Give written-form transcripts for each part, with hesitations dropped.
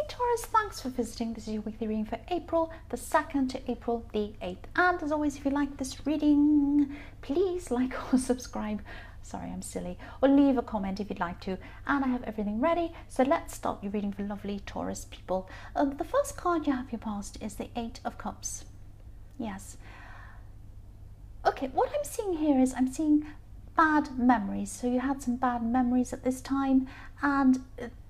Taurus, thanks for visiting. This is your weekly reading for April the 2nd to April the 8th. And as always, if you like this reading, please like or subscribe. Sorry, I'm silly. Or leave a comment if you'd like to. And I have everything ready. So let's start your reading for lovely Taurus people. The first card you have your past is the Eight of Cups. Yes. Okay, what I'm seeing here is I'm seeing bad memories. So you had some bad memories at this time, and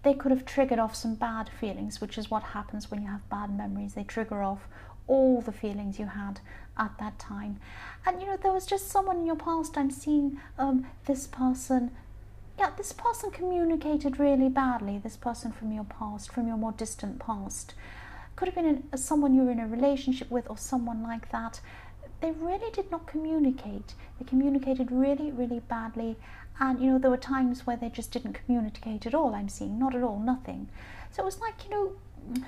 they could have triggered off some bad feelings, which is what happens when you have bad memories. They trigger off all the feelings you had at that time. And you know, there was just someone in your past. I'm seeing this person communicated really badly. This person from your past, from your more distant past, could have been someone you were in a relationship with or someone like that. They really did not communicate. They communicated really, really badly. And, you know, there were times where they just didn't communicate at all, I'm seeing. Not at all, nothing. So it was like, you know, it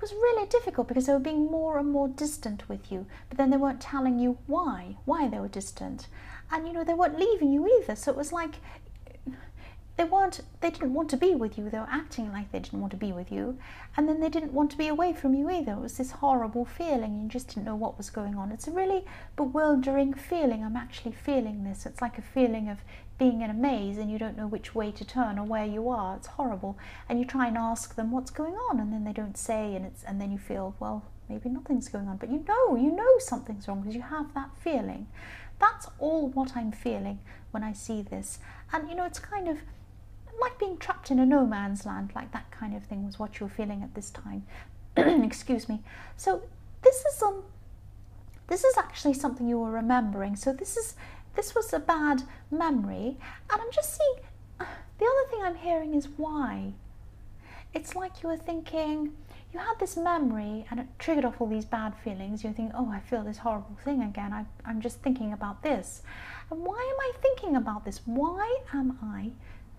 was really difficult because they were being more and more distant with you. But then they weren't telling you why they were distant. And, you know, they weren't leaving you either. So it was like they didn't want to be with you. They were acting like they didn't want to be with you, and then they didn't want to be away from you either. It was this horrible feeling. You just didn't know what was going on. It's a really bewildering feeling. I'm actually feeling this. It's like a feeling of being in a maze and you don't know which way to turn or where you are. It's horrible. And you try and ask them what's going on, and then they don't say, and then you feel, well, maybe nothing's going on, but you know something's wrong because you have that feeling. That's all what I'm feeling when I see this. And you know, it's kind of like being trapped in a no man's land, like that kind of thing was what you were feeling at this time. Excuse me. So this is actually something you were remembering. So this was a bad memory, and I'm just seeing the other thing I'm hearing is why. It's like you were thinking, you had this memory and it triggered off all these bad feelings. You're thinking, oh, I feel this horrible thing again. I'm just thinking about this. And why am I thinking about this? Why am I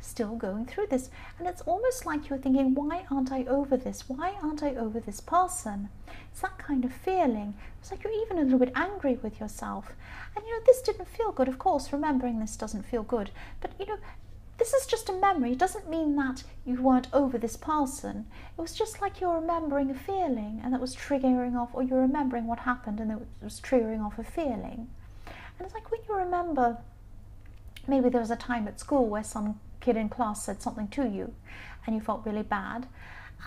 still going through this? And it's almost like you're thinking, why aren't I over this? Why aren't I over this person? It's that kind of feeling. It's like you're even a little bit angry with yourself. And you know, this didn't feel good. Of course, remembering this doesn't feel good. But you know, this is just a memory. It doesn't mean that you weren't over this person. It was just like you're remembering a feeling, and that was triggering off, or you're remembering what happened and it was triggering off a feeling. And it's like when you remember, maybe there was a time at school where some kid in class said something to you and you felt really bad,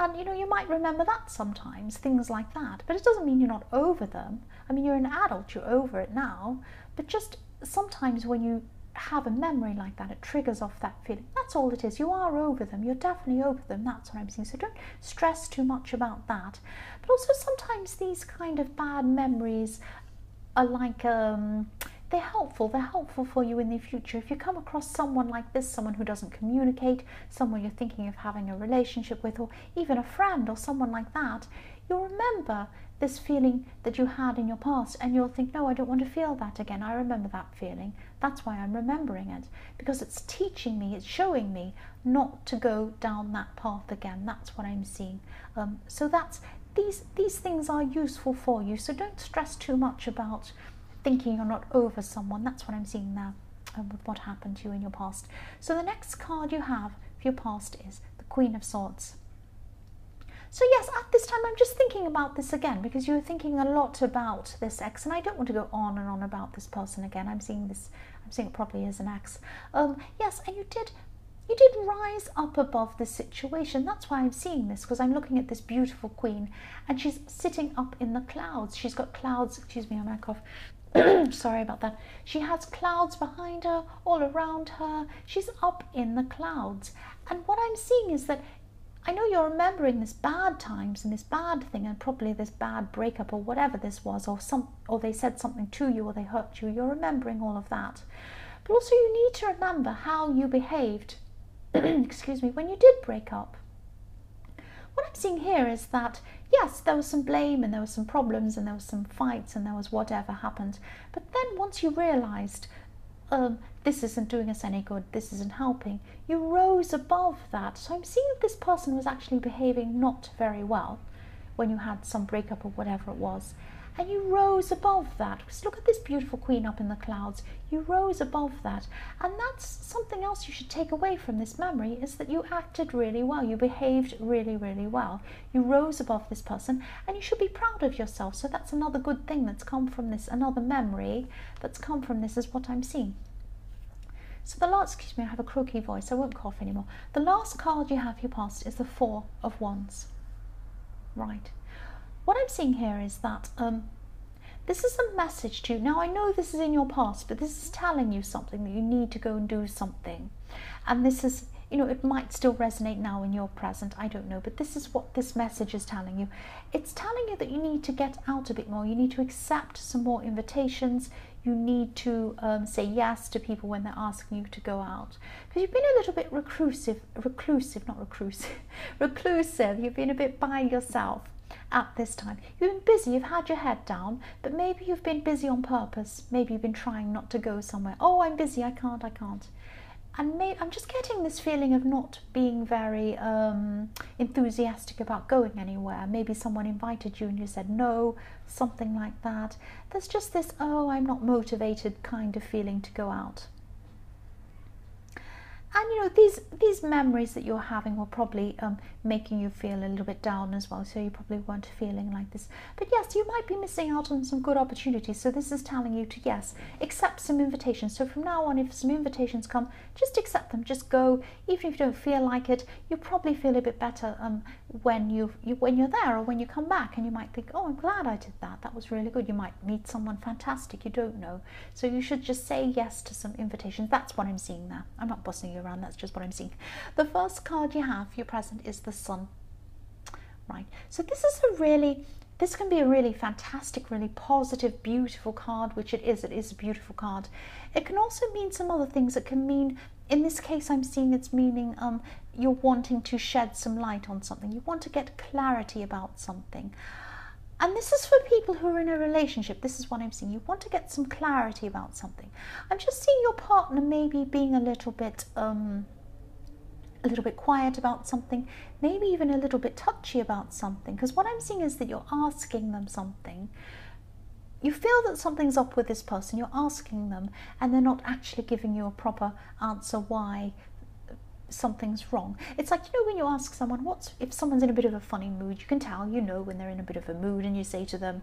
and you know, you might remember that sometimes, things like that. But it doesn't mean you're not over them. I mean, you're an adult, you're over it now, but just sometimes when you have a memory like that, it triggers off that feeling. That's all it is. You are over them. You're definitely over them. That's what I'm saying. So don't stress too much about that. But also sometimes these kind of bad memories are like they're helpful for you in the future. If you come across someone like this, someone who doesn't communicate, someone you're thinking of having a relationship with, or even a friend or someone like that, you'll remember this feeling that you had in your past, and you'll think, no, I don't want to feel that again. I remember that feeling. That's why I'm remembering it, because it's teaching me, it's showing me not to go down that path again. That's what I'm seeing. So that's these things are useful for you. So don't stress too much about thinking you're not over someone. That's what I'm seeing now with what happened to you in your past. So the next card you have for your past is the Queen of Swords. So yes, at this time I'm just thinking about this again, because you were thinking a lot about this ex, and I don't want to go on and on about this person again. I'm seeing it probably as an ex. Yes, and you did rise up above this situation. That's why I'm seeing this, because I'm looking at this beautiful queen, and she's sitting up in the clouds. She's got clouds, excuse me, I might cough. Sorry about that. She has clouds behind her, all around her. She's up in the clouds. And what I'm seeing is that I know you're remembering this bad times and this bad thing, and probably this bad breakup or whatever this was, or they said something to you, or they hurt you. You're remembering all of that. But also you need to remember how you behaved excuse me, when you did break up. What I'm seeing here is that, yes, there was some blame and there was some problems and there was some fights and there was whatever happened. But then once you realised, this isn't doing us any good, this isn't helping, you rose above that. So I'm seeing that this person was actually behaving not very well when you had some breakup or whatever it was. and you rose above that. Because look at this beautiful queen up in the clouds. You rose above that, and that's something else you should take away from this memory, is that you acted really well. You behaved really, really well. You rose above this person, and you should be proud of yourself. So that's another good thing that's come from this, another memory that's come from this, is what I'm seeing. So the last, excuse me, I have a croaky voice, I won't cough anymore. The last card you have, your past, is the Four of Wands. Right. What I'm seeing here is that this is a message to you. Now, I know this is in your past, but this is telling you something, that you need to go and do something. And this is, you know, it might still resonate now in your present, I don't know, but this is what this message is telling you. It's telling you that you need to get out a bit more. You need to accept some more invitations. You need to say yes to people when they're asking you to go out. Because you've been a little bit reclusive. You've been a bit by yourself at this time. You've been busy, you've had your head down, but maybe you've been busy on purpose. Maybe you've been trying not to go somewhere. Oh, I'm busy, I can't. And I'm just getting this feeling of not being very enthusiastic about going anywhere. Maybe someone invited you and you said no, something like that. There's just this, oh, I'm not motivated kind of feeling to go out. And you know, these memories that you're having were probably making you feel a little bit down as well, so you probably weren't feeling like this. But yes, you might be missing out on some good opportunities, so this is telling you to, yes, accept some invitations. So from now on, if some invitations come, just accept them, just go. Even if you don't feel like it, you'll probably feel a bit better when you're there, or when you come back, and you might think, oh, I'm glad I did that, that was really good. You might meet someone fantastic, you don't know. So you should just say yes to some invitations. That's what I'm seeing there. I'm not bossing you around, that's just what I'm seeing. The first card you have, your present, is the Sun. Right, so this can be a really fantastic, really positive, beautiful card, which it is a beautiful card. It can also mean some other things. It can mean, in this case I'm seeing it's meaning you're wanting to shed some light on something. You want to get clarity about something. And this is for people who are in a relationship. This is what I'm seeing. You want to get some clarity about something. I'm just seeing your partner maybe being a little bit quiet about something, maybe even a little bit touchy about something. Because what I'm seeing is that you're asking them something. You feel that something's up with this person. You're asking them, and they're not actually giving you a proper answer why something's wrong. It's like, you know, when you ask someone, if someone's in a bit of a funny mood, you can tell, you know, when they're in a bit of a mood, and you say to them,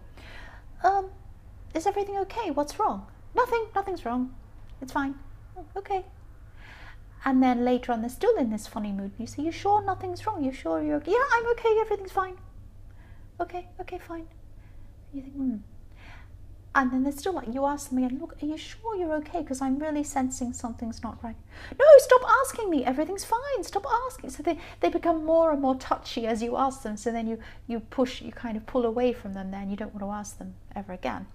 is everything okay? What's wrong? Nothing's wrong. It's fine. Oh, okay. And then later on, they're still in this funny mood. You say, you sure nothing's wrong? You sure you're okay? Yeah, I'm okay. Everything's fine. Okay, fine. You think, And then they're still like, you ask them again, look, are you sure you're okay? Because I'm really sensing something's not right. No, stop asking me. Everything's fine. Stop asking. So they become more and more touchy as you ask them. So then you kind of pull away from them then. You don't want to ask them ever again.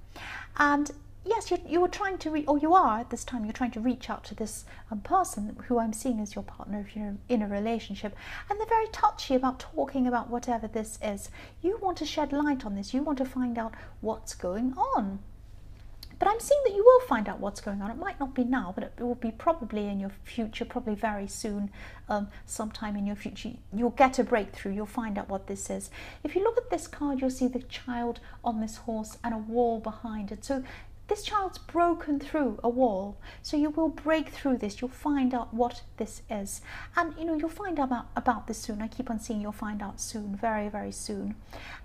And yes, you were trying to you are at this time, you're trying to reach out to this person who I'm seeing as your partner if you're in a relationship, and they're very touchy about talking about whatever this is. You want to shed light on this. You want to find out what's going on. But I'm seeing that you will find out what's going on. It might not be now, but it will be probably in your future, probably very soon, sometime in your future. You'll get a breakthrough. You'll find out what this is. If you look at this card, you'll see the child on this horse and a wall behind it. So this child's broken through a wall, so you will break through this. You'll find out what this is, and you know, you'll find out about this soon. I keep on seeing you'll find out soon, very, very soon.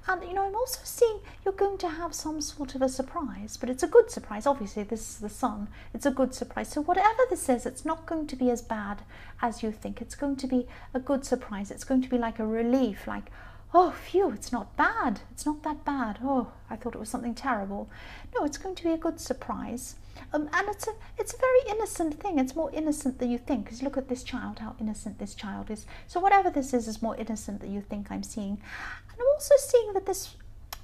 And you know, I'm also seeing you're going to have some sort of a surprise, but it's a good surprise. Obviously, this is the Sun. It's a good surprise. So whatever this is, it's not going to be as bad as you think. It's going to be a good surprise. It's going to be like a relief, like, oh, phew, it's not bad. It's not that bad. Oh, I thought it was something terrible. No, it's going to be a good surprise. And it's a very innocent thing. It's more innocent than you think. Because look at this child, how innocent this child is. So whatever this is more innocent than you think I'm seeing. And I'm also seeing that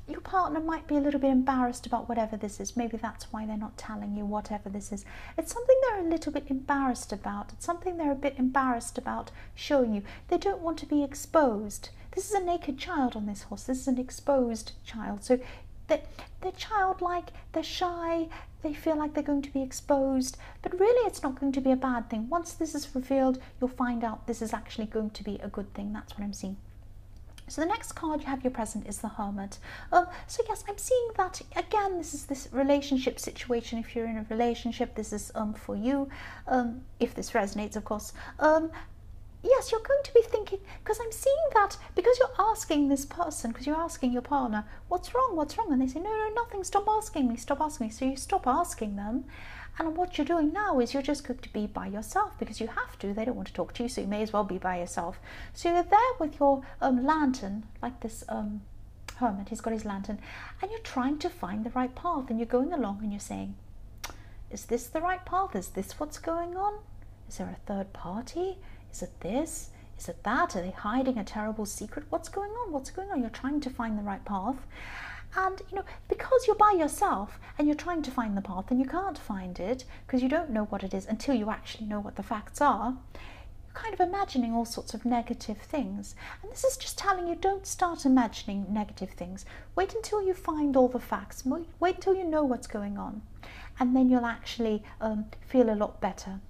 your partner might be a little bit embarrassed about whatever this is. Maybe that's why they're not telling you whatever this is. It's something they're a little bit embarrassed about. It's something they're a bit embarrassed about showing you. They don't want to be exposed. This is a naked child on this horse. This is an exposed child. So they're childlike, they're shy, they feel like they're going to be exposed. But really, it's not going to be a bad thing. Once this is revealed, you'll find out this is actually going to be a good thing. That's what I'm seeing. So the next card you have your present is the Hermit. So yes, I'm seeing that again. This is this relationship situation. If you're in a relationship, this is for you. If this resonates, of course. Yes, you're going to be thinking, because I'm seeing that because you're asking this person, because you're asking your partner, what's wrong? What's wrong? And they say, no, no, nothing. Stop asking me. Stop asking me. So you stop asking them. And what you're doing now is you're just going to be by yourself because you have to. They don't want to talk to you, so you may as well be by yourself. So you're there with your lantern, like this hermit. He's got his lantern, and you're trying to find the right path. And you're going along and you're saying, is this the right path? Is this what's going on? Is there a third party? Is it this? Is it that? Are they hiding a terrible secret? What's going on? What's going on? You're trying to find the right path. And, you know, because you're by yourself and you're trying to find the path and you can't find it because you don't know what it is until you actually know what the facts are, you're kind of imagining all sorts of negative things. And this is just telling you, don't start imagining negative things. Wait until you find all the facts. Wait until you know what's going on. And then you'll actually feel a lot better.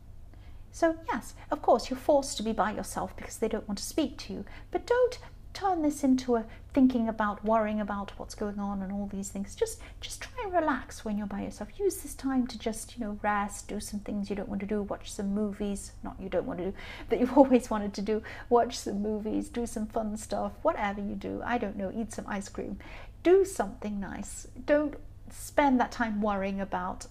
So yes, of course, you're forced to be by yourself because they don't want to speak to you. But don't turn this into a thinking about, worrying about what's going on and all these things. Just try and relax when you're by yourself. Use this time to just, you know, rest, do some things you don't want to do, watch some movies, not you don't want to do, that you've always wanted to do, watch some movies, do some fun stuff, whatever you do. I don't know, eat some ice cream. Do something nice. Don't spend that time worrying about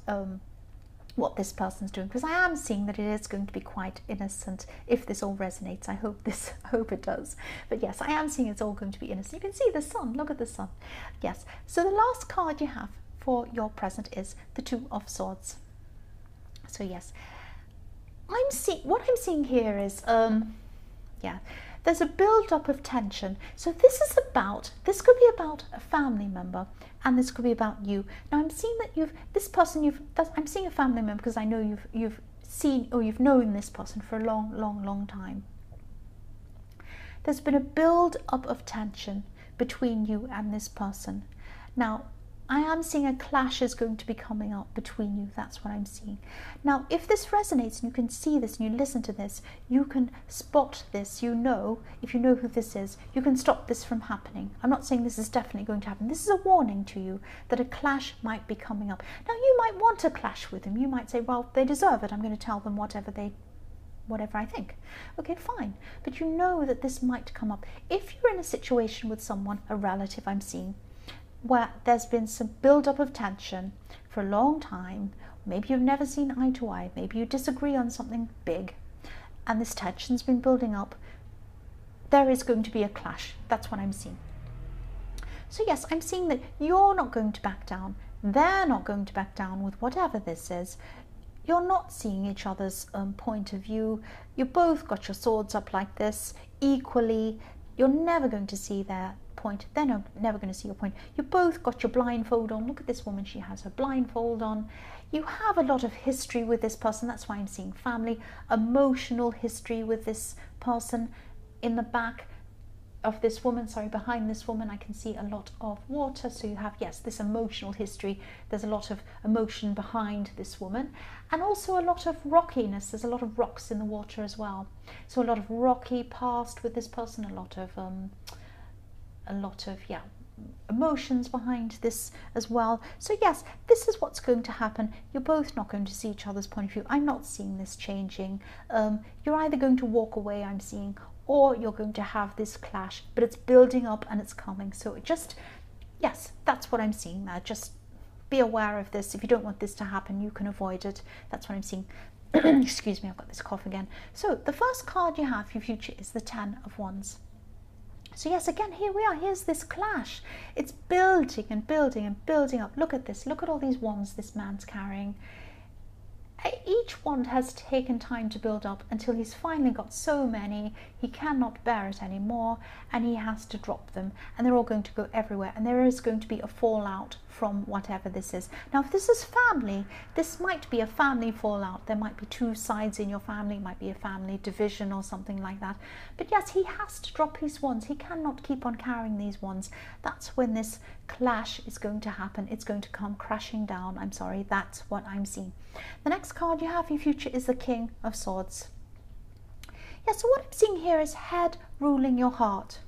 what this person's doing, because I am seeing that it is going to be quite innocent. If this all resonates, I hope it does. But yes, I am seeing it's all going to be innocent. You can see the sun. Look at the sun. Yes. So the last card you have for your present is the Two of Swords. So yes, what I'm seeing here is yeah, there's a build-up of tension. So this could be about a family member, and this could be about you. Now I'm seeing that I'm seeing a family member because I know you've seen or you've known this person for a long time. There's been a build-up of tension between you and this person. Now I am seeing a clash is going to be coming up between you. That's what I'm seeing. Now, if this resonates and you can see this and you listen to this, you can spot this. You know, if you know who this is, you can stop this from happening. I'm not saying this is definitely going to happen. This is a warning to you that a clash might be coming up. Now, you might want to clash with them. You might say, well, they deserve it. I'm going to tell them whatever I think. Okay, fine. But you know that this might come up. If you're in a situation with someone, a relative I'm seeing, where there's been some build-up of tension for a long time, maybe you've never seen eye to eye, maybe you disagree on something big, and this tension's been building up, there is going to be a clash. That's what I'm seeing. So yes, I'm seeing that you're not going to back down. They're not going to back down with whatever this is. You're not seeing each other's point of view. You both got your swords up like this equally. You're never going to see their point. They're never going to see your point. You both got your blindfold on. Look at this woman. She has her blindfold on. You have a lot of history with this person. That's why I'm seeing family, emotional history with this person. In the back of this woman, sorry, behind this woman, I can see a lot of water. So you have, yes, this emotional history. There's a lot of emotion behind this woman, and also a lot of rockiness. There's a lot of rocks in the water as well. So a lot of rocky past with this person, a lot of emotions behind this as well. So yes, this is what's going to happen. You're both not going to see each other's point of view. I'm not seeing this changing. You're either going to walk away, I'm seeing, or you're going to have this clash, but it's building up and it's coming. So yes, that's what I'm seeing there. Just be aware of this. If you don't want this to happen, you can avoid it. That's what I'm seeing. Excuse me, I've got this cough again. So the first card you have for your future is the Ten of Wands. So yes, again, here we are. Here's this clash. It's building and building and building up. Look at this. Look at all these wands this man's carrying. Each wand has taken time to build up until he's finally got so many, he cannot bear it anymore, and he has to drop them. And they're all going to go everywhere. And there is going to be a fallout from whatever this is. Now, if this is family, this might be a family fallout. There might be two sides in your family. It might be a family division or something like that. But yes, he has to drop his wands. He cannot keep on carrying these wands. That's when this clash is going to happen. It's going to come crashing down. I'm sorry, that's what I'm seeing. The next card you have for your future is the King of Swords. Yeah, so what I'm seeing here is head ruling your heart.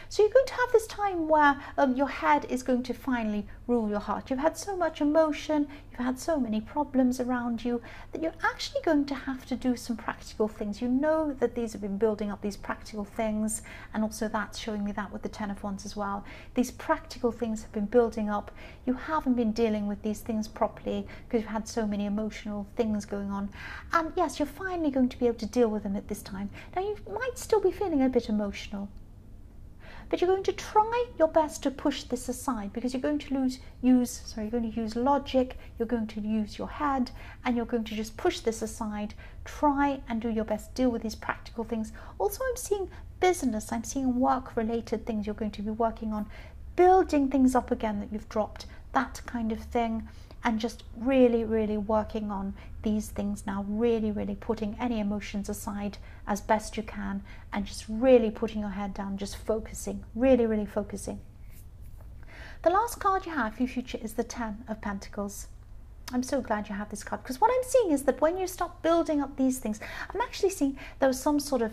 So you're going to have this time where your head is going to finally rule your heart. You've had so much emotion, you've had so many problems around you, that you're actually going to have to do some practical things. You know that these have been building up, these practical things, and also that's showing me that with the Ten of Wands as well. These practical things have been building up. You haven't been dealing with these things properly because you've had so many emotional things going on. And yes, you're finally going to be able to deal with them at this time. Now, you might still be feeling a bit emotional, but you're going to try your best to push this aside, because you're going to you're going to use logic, you're going to use your head, and you're going to just push this aside. Try and do your best, deal with these practical things. Also, I'm seeing business, I'm seeing work-related things you're going to be working on, building things up again that you've dropped, that kind of thing, and just really, really working on these things now, really, really putting any emotions aside as best you can, and just really putting your head down, just focusing, really, really focusing. The last card you have for your future is the Ten of Pentacles. I'm so glad you have this card, because what I'm seeing is that when you start building up these things, I'm actually seeing there was some sort of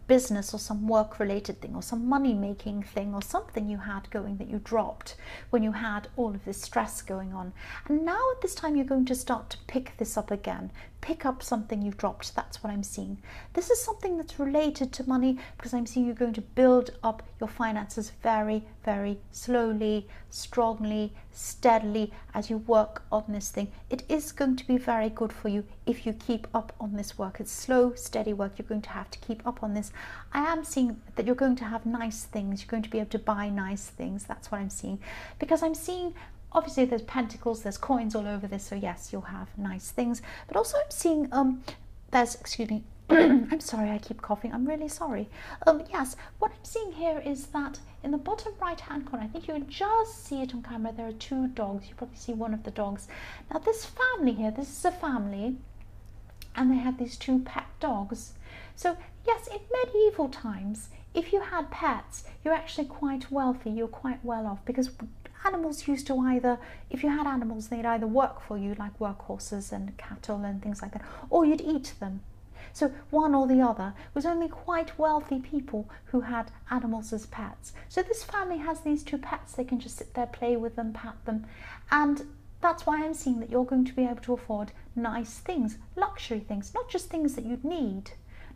business or some work related thing or some money making thing or something you had going that you dropped when you had all of this stress going on. And now at this time you're going to start to pick this up again, pick up something you've dropped. That's what I'm seeing. This is something that's related to money, because I'm seeing you're going to build up your finances very, very slowly, strongly, steadily as you work on this thing. It is going to be very good for you if you keep up on this work. It's slow, steady work. You're going to have to keep up on this. I am seeing that you're going to have nice things. You're going to be able to buy nice things. That's what I'm seeing, because I'm seeing, obviously there's pentacles, there's coins all over this, so yes, you'll have nice things. But also I'm seeing there's, excuse me, I'm sorry, I keep coughing, I'm really sorry. Yes, what I'm seeing here is that in the bottom right hand corner, I think you can just see it on camera, there are two dogs. You probably see one of the dogs. Now this family here, this is a family, and they have these two pet dogs. So yes, in medieval times, if you had pets, you're actually quite wealthy, you're quite well off, because animals used to either, if you had animals, they'd either work for you, like work horses and cattle and things like that, or you'd eat them. So one or the other. It was only quite wealthy people who had animals as pets. So this family has these two pets. They can just sit there, play with them, pat them, and that's why I'm seeing that you're going to be able to afford nice things, luxury things, not just things that you'd need,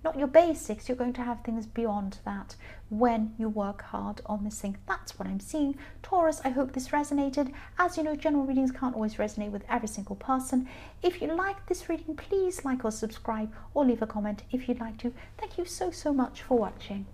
not your basics. You're going to have things beyond that when you work hard on this thing. That's what I'm seeing. Taurus, I hope this resonated. As you know, general readings can't always resonate with every single person. If you like this reading, please like or subscribe, or leave a comment if you'd like to. Thank you so, so much for watching.